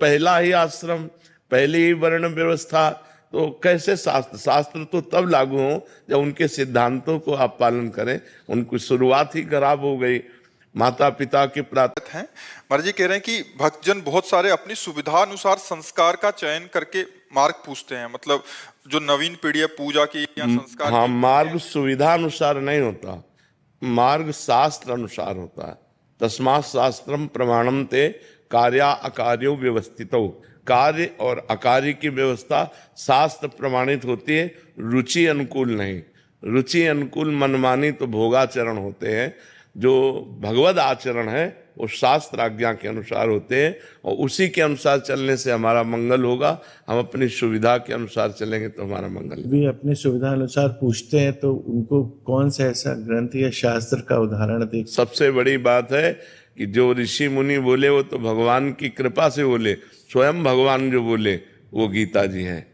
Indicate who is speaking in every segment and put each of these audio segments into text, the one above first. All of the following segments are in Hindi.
Speaker 1: पहला ही आश्रम, पहली ही वर्ण व्यवस्था, तो कैसे शास्त्र तो तब लागू हो जब उनके सिद्धांतों को आप पालन करें। उनकी शुरुआत ही खराब हो गई। माता पिता के प्रात
Speaker 2: हैं महाराज जी कह रहे हैं कि भक्तजन बहुत सारे अपनी सुविधा अनुसार संस्कार का चयन करके मार्ग पूछते हैं, मतलब जो नवीन पीढ़ी है पूजा की या संस्कार
Speaker 1: हाँ,
Speaker 2: की।
Speaker 1: मार्ग सुविधा अनुसार नहीं होता, मार्ग शास्त्र अनुसार होता है। तस्मात् शास्त्रम प्रमाणम ते कार्या अकार्यो व्यवस्थितो। कार्य और अकार्य की व्यवस्था शास्त्र प्रमाणित होती है, रुचि अनुकूल नहीं। रुचि अनुकूल मनमानी तो भोगाचरण होते हैं। जो भगवद आचरण है वो शास्त्र आज्ञा के अनुसार होते हैं और उसी के अनुसार चलने से हमारा मंगल होगा। हम अपनी सुविधा के अनुसार चलेंगे तो हमारा मंगल
Speaker 3: भी अपनी सुविधा अनुसार पूछते हैं, तो उनको कौन सा ऐसा ग्रंथ या शास्त्र का उदाहरण दे?
Speaker 1: सबसे बड़ी बात है कि जो ऋषि मुनि बोले वो तो भगवान की कृपा से बोले। स्वयं भगवान जो बोले वो गीता जी है।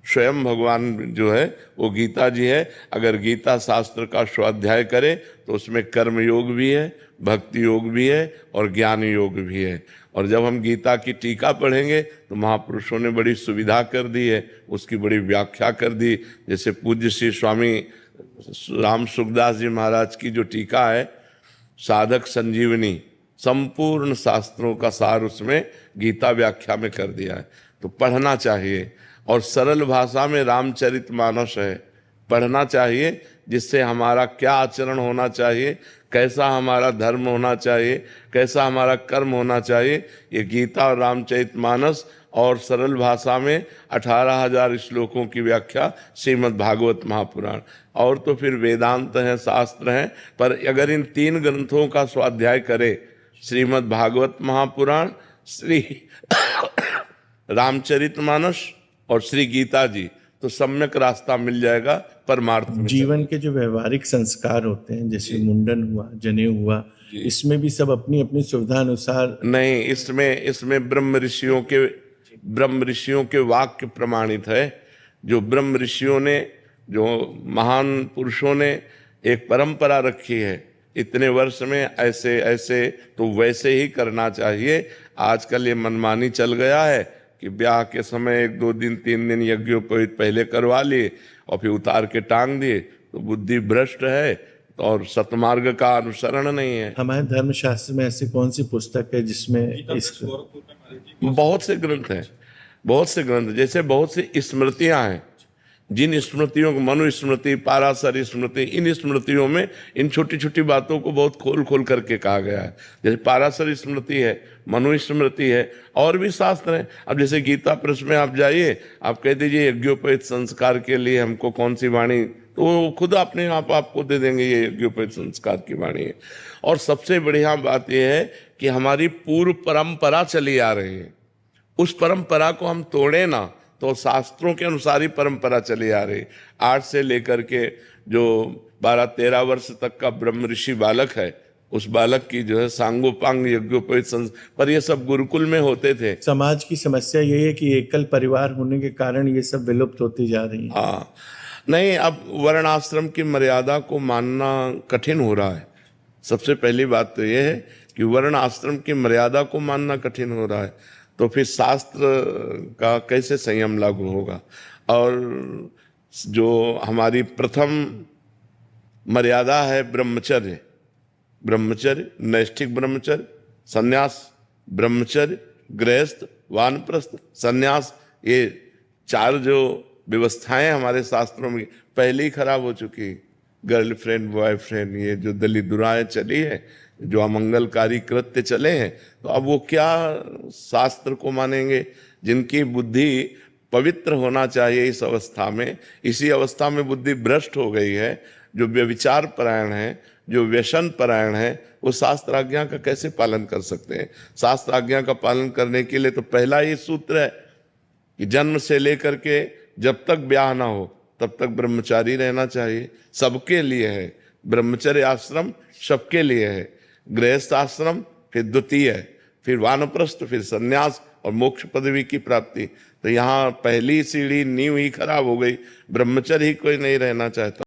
Speaker 1: स्वयं भगवान जो है वो गीता जी है। अगर गीता शास्त्र का स्वाध्याय करे तो उसमें कर्म योग भी है, भक्ति योग भी है और ज्ञान योग भी है। और जब हम गीता की टीका पढ़ेंगे तो महापुरुषों ने बड़ी सुविधा कर दी है, उसकी बड़ी व्याख्या कर दी। जैसे पूज्य श्री स्वामी राम सुखदास जी महाराज की जो टीका है साधक संजीवनी, संपूर्ण शास्त्रों का सार उसमें गीता व्याख्या में कर दिया है। तो पढ़ना चाहिए। और सरल भाषा में रामचरितमानस है, पढ़ना चाहिए, जिससे हमारा क्या आचरण होना चाहिए, कैसा हमारा धर्म होना चाहिए, कैसा हमारा कर्म होना चाहिए। ये गीता और रामचरितमानस और सरल भाषा में 18,000 श्लोकों की व्याख्या श्रीमद् भागवत महापुराण। और तो फिर वेदांत हैं, शास्त्र हैं, पर अगर इन 3 ग्रंथों का स्वाध्याय करे, श्रीमद् भागवत महापुराण, श्री रामचरितमानस और श्री गीता जी, तो सम्यक रास्ता मिल जाएगा परमार्थ में।
Speaker 3: जीवन के जो व्यवहारिक संस्कार होते हैं, जैसे मुंडन हुआ, जनेऊ हुआ, इसमें भी सब अपनी अपनी सुविधा अनुसार
Speaker 1: नहीं, इसमें ब्रह्म ऋषियों के वाक्य प्रमाणित है। जो ब्रह्म ऋषियों ने, जो महान पुरुषों ने एक परंपरा रखी है, इतने वर्ष में ऐसे ऐसे, तो वैसे ही करना चाहिए। आजकल ये मनमानी चल गया है कि ब्याह के समय 1-2 दिन 3 दिन यज्ञोपवीत पहले करवा लिए और फिर उतार के टांग दिए, तो बुद्धि भ्रष्ट है और सतमार्ग का अनुसरण नहीं है।
Speaker 3: हमारे धर्मशास्त्र में ऐसी कौन सी पुस्तक है जिसमें
Speaker 1: बहुत से ग्रंथ हैं, बहुत से ग्रंथ, जैसे बहुत सी स्मृतियां हैं। जिन स्मृतियों को, मनुस्मृति, पाराशर स्मृति, इन स्मृतियों में इन छोटी छोटी बातों को बहुत खोल खोल करके कहा गया है। जैसे पाराशर स्मृति है, मनुस्मृति है, और भी शास्त्र हैं। अब जैसे गीता प्रश्न में आप जाइए, आप कह दीजिए यज्ञोपवीत संस्कार के लिए हमको कौन सी वाणी, तो वो खुद अपने आप आपको दे देंगे ये यज्ञोपवीत संस्कार की वाणी है। और सबसे बढ़िया बात यह है कि हमारी पूर्व परंपरा चली आ रही है, उस परंपरा को हम तोड़े ना, तो शास्त्रों के अनुसार ही परंपरा चली आ रही। 8 से लेकर के जो 12-13 वर्ष तक का ब्रह्म ऋषि बालक है, उस बालक की जो है सांगोपांग यज्ञोपवीत पर ये सब गुरुकुल में होते थे।
Speaker 3: समाज की समस्या यही है कि एकल परिवार होने के कारण ये सब विलुप्त होती जा रही है।
Speaker 1: हाँ, नहीं, अब वर्णाश्रम की मर्यादा को मानना कठिन हो रहा है। सबसे पहली बात तो ये है कि वर्ण आश्रम की मर्यादा को मानना कठिन हो रहा है, तो फिर शास्त्र का कैसे संयम लागू होगा। और जो हमारी प्रथम मर्यादा है ब्रह्मचर्य, नैष्ठिक ब्रह्मचर्य, संन्यास ब्रह्मचर्य, गृहस्थ, वानप्रस्थ, संन्यास, ये 4 जो व्यवस्थाएं हमारे शास्त्रों में पहले ही खराब हो चुकी। गर्लफ्रेंड, बॉयफ्रेंड, ये जो दलित दुराएं चली है, जो अमंगलकारी कृत्य चले हैं, तो अब वो क्या शास्त्र को मानेंगे? जिनकी बुद्धि पवित्र होना चाहिए इस अवस्था में, इसी अवस्था में बुद्धि भ्रष्ट हो गई है। जो व्यभिचार परायण है, जो व्यसन परायण है, वो शास्त्र आज्ञा का कैसे पालन कर सकते हैं? शास्त्र आज्ञा का पालन करने के लिए तो पहला ही सूत्र है कि जन्म से लेकर के जब तक ब्याह ना हो तब तक ब्रह्मचारी रहना चाहिए। सबके लिए है ब्रह्मचर्य आश्रम, सबके लिए है। गृहस्थ आश्रम फिर द्वितीय है, फिर वानप्रस्थ, फिर संन्यास और मोक्ष पदवी की प्राप्ति। तो यहाँ पहली सीढ़ी, नींव ही खराब हो गई। ब्रह्मचर्य ही कोई नहीं रहना चाहता।